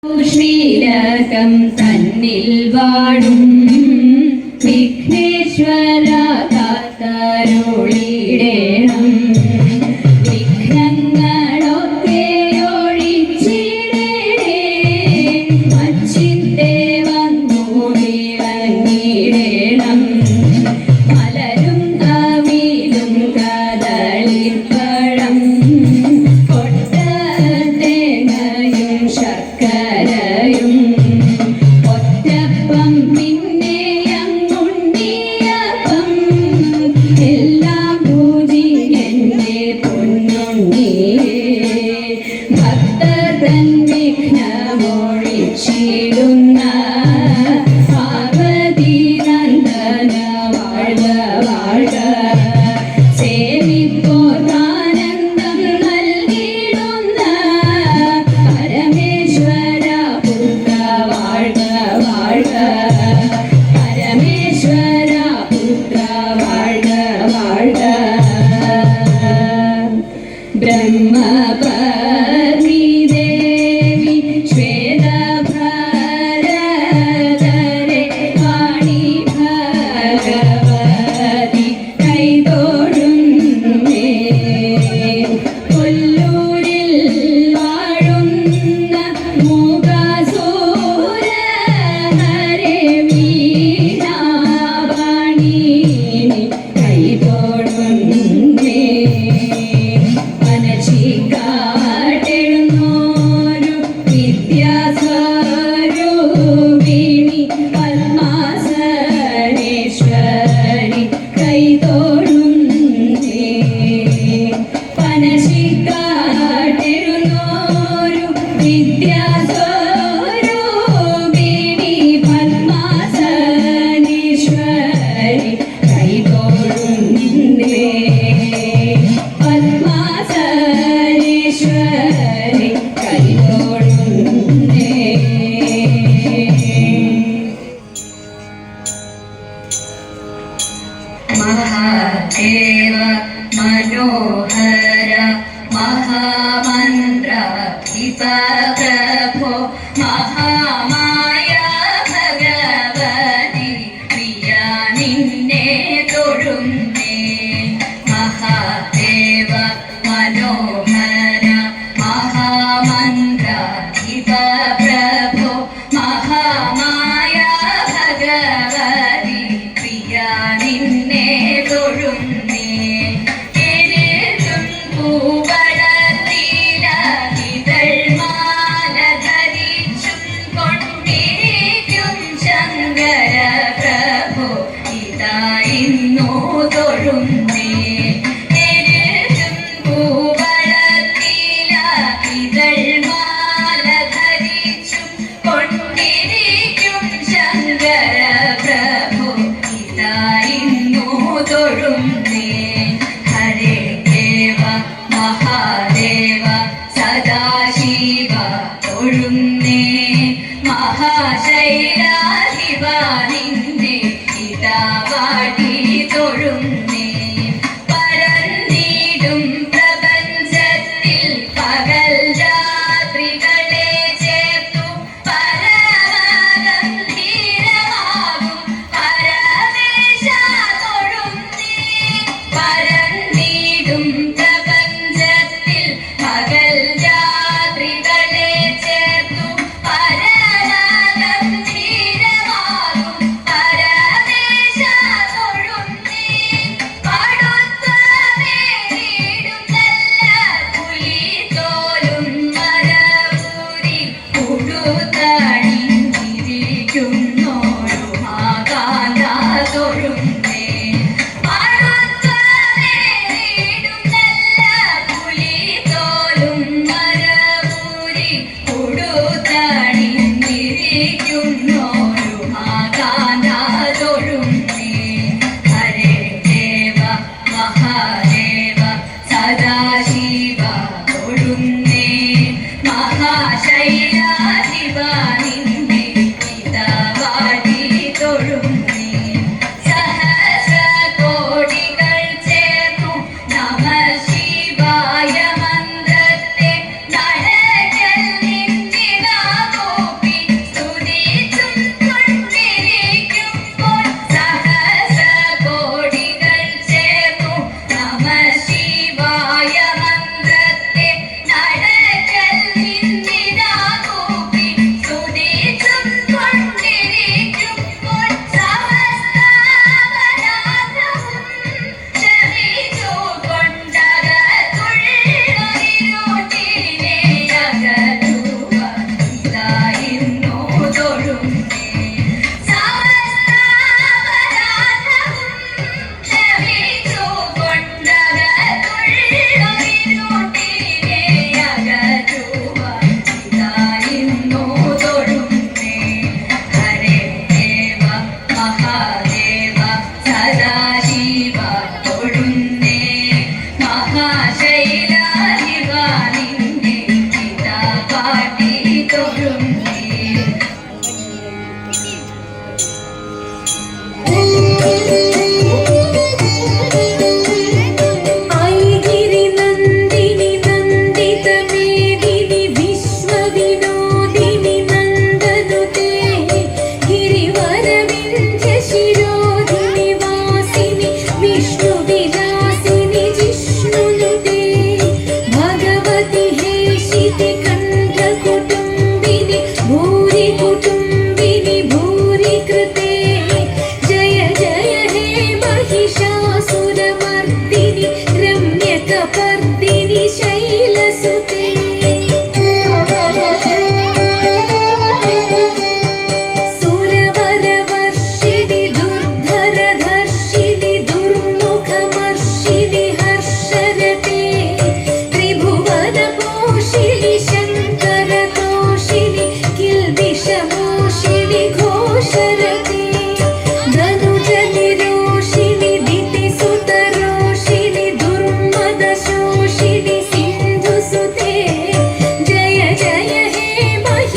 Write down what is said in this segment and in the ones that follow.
ശ്രീലകം തന്നിൽ വാഴും വിഘ്നേശ്വര കാത്തരുളിടേണം. വിഘ്നങ്ങളൊക്കെ ഒഴിച്ചിടേണേ, മച്ചിന്റെ വന്നു വിളങ്ങിടേണം. മലരും അവിലും കദളിപ്പഴം കൊട്ട തേങ്ങയും ശർക്കരയും ഒറ്റപ്പം പിന്നെ അങ്ങുണ്ണിയപ്പം എല്ലാം പൂജിക്കന്റെ പൊന്നുണ്ണിയേ. ഭക്തർ തൻ വിഘ്നമൊഴിച്ചിടുന്ന പാർവതി നന്ദന വാഴ്ക വാഴ്ക. സേവിപ്പോർക്കാനന്ദം നൽകിടുന്ന പരമേശ്വര പുത്ര വാഴ്ക വാഴ്ക. പരമേശ്വര പുത്ര വാഴ്ക വാഴ്ക. ബ്രഹ്മപത്നി ദേവി ശ്വേതഭരധരെ വാണി ഭഗവതി കൈതൊഴുന്നേ. കൊല്ലൂരിൽ വാഴുന്ന മൂകാസുര ഹരേ വീണാവാണി കൈതൊഴുന്നേ. മനച്ചിക്കാട്ടെഴുന്നോരു വിദ്യാസ്വരൂപിണി പത്മാസനേശ്വരി കൈതൊഴുന്നേ. മനച്ചിക്കാട്ടെഴുന്നോരു വിദ്യാസ്വരൂപിണി പത്മാസനേശ്വരി കൈതൊഴുന്നേ. പത്മാസനേശ്വരി കൈതൊഴുന്നേ. മഹാദേവ മനോഹര മഹാമന്ത്ര പ്രഭോ മഹാമായ ഭഗവതി പ്രിയ നിന്നെ തൊഴുന്നേ. മഹാദേവ മനോഹര മഹാമന്ത്ര പ്രഭോ മഹാമായ ഭഗവതി പ്രിയ നിന്നെ തൊഴുന്നേ. എഴുതും പൂവളത്തില ഇതൾമാല ധരിച്ചും കൊണ്ടിരിക്കും ശങ്കര പ്രഭോ ഇതാ ഇന്നു തൊഴുന്നേ. എഴുതും പൂവളത്തില ഇതൾമാല ധരിച്ചും കൊണ്ടിരിക്കും ശങ്കര പ്രഭു ഇതാ ഇന്നു തൊഴുന്നേ. ഹരേ ദേവ മഹാദേവ സദാശിവ തൊഴുന്നേ. മഹാശൈലാധിപ നിന്നെ ഇതാ വാടി തൊഴുന്നേ. പരന്നിടും പ്രപഞ്ചത്തിൽ പകൽ രാത്രികളെ ചേർത്തു പരമഗംഭീരമാകും പരമേശ തൊഴുന്നേ. പരന്നിടും പ്രപഞ്ചത്തിൽ പകൽ രാത്രികളെ ചേർത്തു പരമഗംഭീരമാകും പരമേശ തൊഴുന്നേ. പടുത്തമേറിടും നല്ല പുലിത്തോലും മരവൂരി ഉടുത്തണിഞ്ഞിരിക്കുന്നോരു മാകാന്ത തൊഴുന്നേ. പടുത്തമേറിടും നല്ല പുലിത്തോലും മരവൂരി ഉടുത്തണിഞ്ഞിരിക്കുന്നോരു മാകാന്ത തൊഴുന്നേ. ഹരേ ദേവ മഹാദേവ സദാശിവ തൊഴുന്നേ. മഹാശൈലാധിപ നിന്നെ ഇതാ വാടി തൊഴുന്നേ. സഹസ്രകോടികൾ ചേർന്നു നമ ശിവായ മന്ത്രത്തെ നടക്കൽ നിന്നിതാ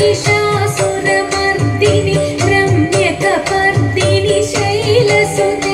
महिषासुरमर्दिनि रम्यकपर्दिनि शैलसुते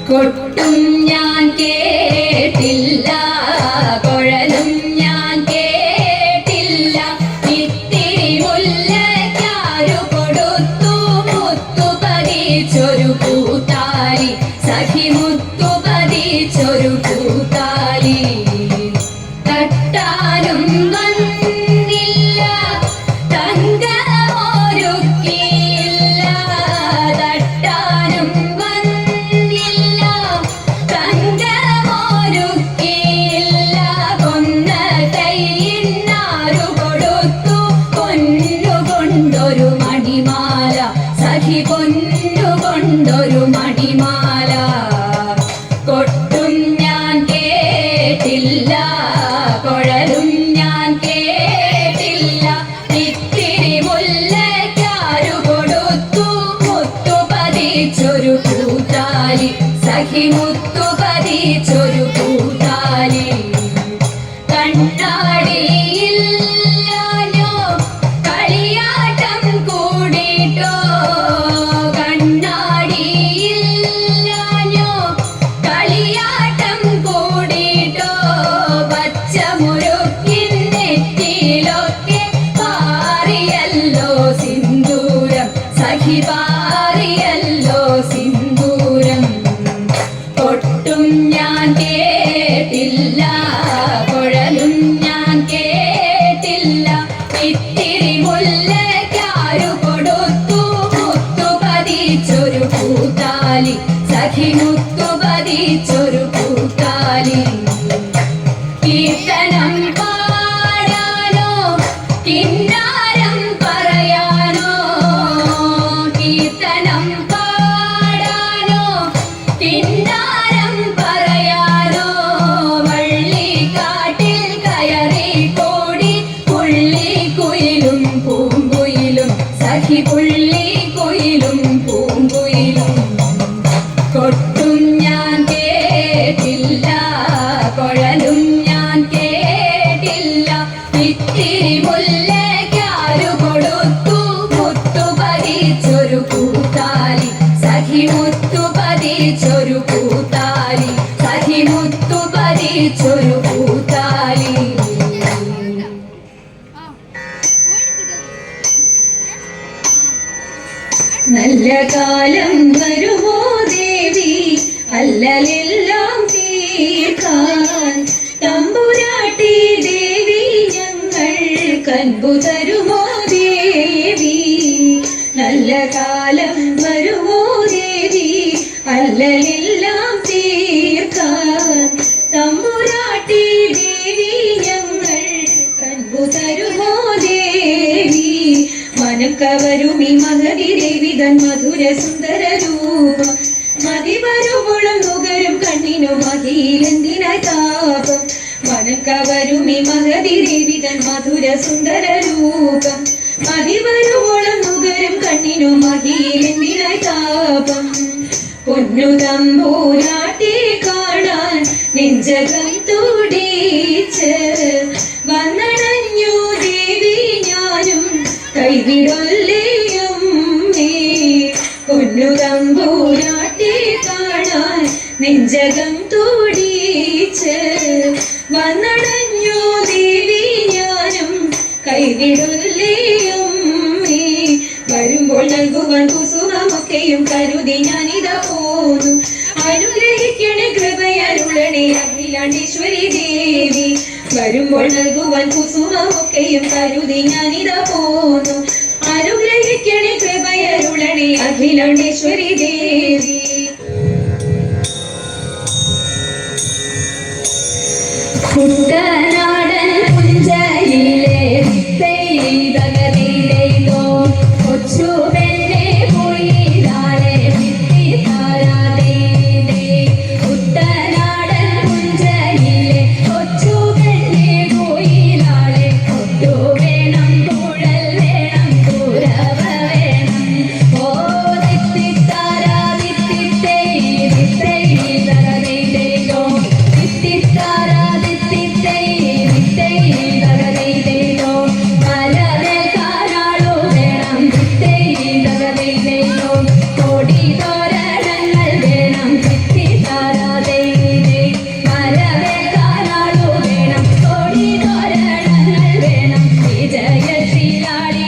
കൊട്ടും ഞാൻ കേട്ടില്ല, കുഴലും ഞാൻ കേട്ടില്ല, ഇത്തിരി മുല്ലയ്ക്കാരു കൊടുത്തു മുത്തു പതിച്ചൊരു പൂത്താലി, സഖി മുത്തു പതിച്ചൊരു പൂത്താലി. തട്ടാനും വന്നില്ല, തങ്കമൊരുക്കിയില്ല, തട്ടാനും പൊന്നുകൊണ്ടൊരു മണിമാല. കൊട്ടും ഞാൻ കേട്ടില്ല, കുഴലും ഞാൻ കേട്ടില്ല, ഇത്തിരി മുല്ലയ്ക്കാരു കൊടുത്തു മുത്തു പതിച്ചൊരു പൂത്താലി, സഖി മുത്തു പതിച്ചൊരു പൂത്താലി. കണ്ണാടിയില്ലാഞ്ഞോ കളിയാട്ടം കൂടിട്ടോ, കണ്ണാടിയില്ലാഞ്ഞോ കളിയാട്ടം കൂടിട്ടോ, പച്ചമുരുക്കിൻ നെറ്റിയിലൊക്കെ പാറിയല്ലോ സിന്ദൂരം, സഖി പാറിയല്ലോ സിന്ദൂരം. കൊട്ടും ഞാൻ കേട്ടില്ല, കുഴലും ഞാൻ കേട്ടില്ല, ഇത്തിരി മുല്ലയ്ക്കാരു കൊടുത്തു മുത്തു പതിച്ചൊരു പൂത്താലി, സഖി മുത്തു പതിച്ചൊരു പൂത്താലി. കീർത്തനം പാടാനോ കിന്നാരം പറയാനോ, കീർത്തനം പാടാനോ കിന്നാരം പറയാനോ, വള്ളിക്കാട്ടിൽ കയറി കൂടി പുള്ളിക്കുയിലും പൂങ്കുയിലും, സഖി പുള്ളിക്കുയിലും പൂങ്കുയിലും. കൊട്ടും ഞാൻ കേട്ടില്ല, കുഴലും ഞാൻ കേട്ടില്ല, ഇത്തിരി മുല്ലയ്ക്കാരു കൊടുത്തു മുത്തു പതിച്ചൊരു പൂത്താലി, സഖി മുത്തു പതിച്ചൊരു പൂത്താലി, സഖി മുത്തു പതിച്ചൊരു പൂത്താലി. നല്ല കാലം വരുമോ ദേവി അല്ലലെല്ലാം തീർക്കാൻ തമ്പുരാട്ടി ദേവി ഞങ്ങൾ കൻപു തരുമോ ദേവി നല്ല കാലം വരുമോ ദേവി അല്ലലെല്ലാം തീർക്കാൻ തമ്പുരാട്ടി ദേവി ഞങ്ങൾ കൻപു തരുമോ ദേവി മനക്കവരുമി മഹതി ദേവി തൻ മധുര സുന്ദര രൂപം മതിവരുമുളം നുകരും കണ്ണിനു മതിയിലെന്തിനായി താപം മനക്കവരുമി മഹതി ദേവി തൻ മധുര സുന്ദര രൂപം മതിവരുമുളം നുകരും കണ്ണിനു മതിയിലെന്തിനായി താപം പൊന്നു തമ്പൂരാട്ടി കാണാൻ നെഞ്ചകം തുടിച്ച് വന്നണഞ്ഞു ദേവി ഞാനും കൈവിടൊല്ലിയും പൊന്നു തമ്പൂരാട്ടി കാണാൻ നെഞ്ചകം തുടിച്ച് വന്നണഞ്ഞു ദേവി ഞാനും കൈവിടൊല്ലിയും വരുമ്പോൾ നൽകുവാൻ കുസുമമൊക്കെയും കരുതി ഞാനിതാ പോന്നു അനുഗ്രഹിക്കണേ കൃപയരുളണേ അഖിലാണ്ടേശ്വരി ദേവി വരുമ്പോൾ നൽകുവാൻ കുസുമമൊക്കെയും കരുതി ഞാനിതാ പോന്നു അനുഗ്രഹിക്കണേ കൃപയരുളണേ അഖിലാണ്ടേശ്വരി ദേവി കുട്ടനാടൻ പുഞ്ചയിലെ കൊച്ചു പെണ്ണെ പോയിടാലെ ഭിത്തി താരാതെ കുട്ടനാടൻ പുഞ്ചയിലെ കൊച്ചു പെണ്ണെ പോയിടാലെ കൊട്ടു വേണം കുഴൽ വേണം കുരവ വേണം ഓ തിത്തിത്താരാ തിത്തിത്തേ തിത്തേ തകതൈതോ തിത്തിത്താരാ തിത്തിത്തേ തിത്തേ തകതൈതോ മലവേൽക്കാനാളു വേണം തിത്തേ തകതൈതോ കോടി തോരണങ്ങൾ വേണം തിത്തിത്താരാതെ മലവേൽക്കാനാളു വേണം കോടി തോരണങ്ങൾ വേണം വിജയശ്രീലാളിതരായി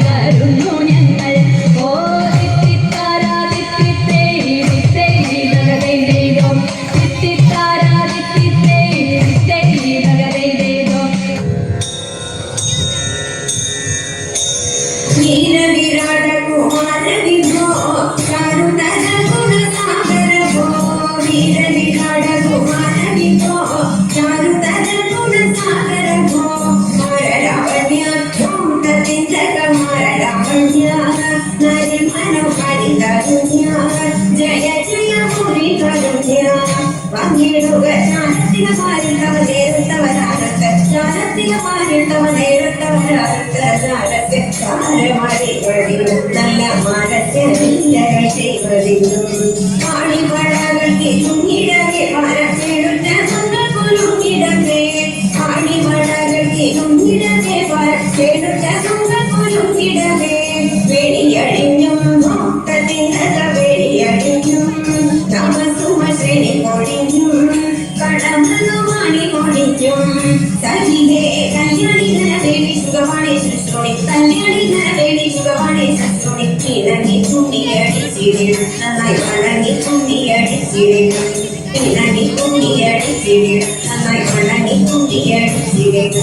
വരുന്നു ഞങ്ങൾ ഓ തിത്തിത്താരാ തിത്തിത്തേ തിത്തേ തകതൈതോ തിത്തിത്താരാ തിത്തിത്തേ തിത്തേ തകതൈതോ വീരവിരാട കുമാര വിഭോ ചാരുതര ഗുണസാഗര ഭോ വീരവിരാട കുമാര വിഭോ ചാരുതര ഗുണസാഗര ഭോ മരരാവണ്യ ചൂണ്ടതിഞ്ചക മരരാവണ്യ നരി മനോഹരി തരുണ്യ ജയ ജയ മുരി തരുണ്യ പങ്കിടുക ജ്ഞാനത്തിന പാരിട്ടവ നേരിട്ടവരാരത്ത് ജ്ഞാനത്തിന പാരിട്ടവ നേരിട്ടവരാരത്ത് ജാലത്തെ ചാരമടികളിലും നല്ല മരത്തെ വില്ലകൾ ചെയ്വതിലും ആണിവളകൾക്ക് ചുങ്ങിടവേ പരപ്പെടുത്ത മങ്ങൾ കുലുങ്ങിടവേ ആണിവളകൾക്ക് ചുങ്ങിടവേ പരപ്പെടുത്ത മങ്ങൾ കുലുങ്ങിടവേ വെടിയടിഞ്ഞും ഭക്തത്തിനക വെടിയടിഞ്ഞും തമസുമ ശ്രേണി കൊടിഞ്ഞും കടമനുമാണി കൊടിഞ്ഞും സഖിഹേ കല്യാണി ധനവേണി സുഖവാണി സൃഷ്ടി കല്യാണി ധനവേണി സുഖവാണി സൃഷ്ടി ഇണങ്ങി തുണിയടിച്ചിടും നന്നായി വഴങ്ങി തുണിയടിച്ചിടും ഇണങ്ങി തുണിയടിച്ചിടും നന്നായി വഴങ്ങി തുണിയടിച്ചിടും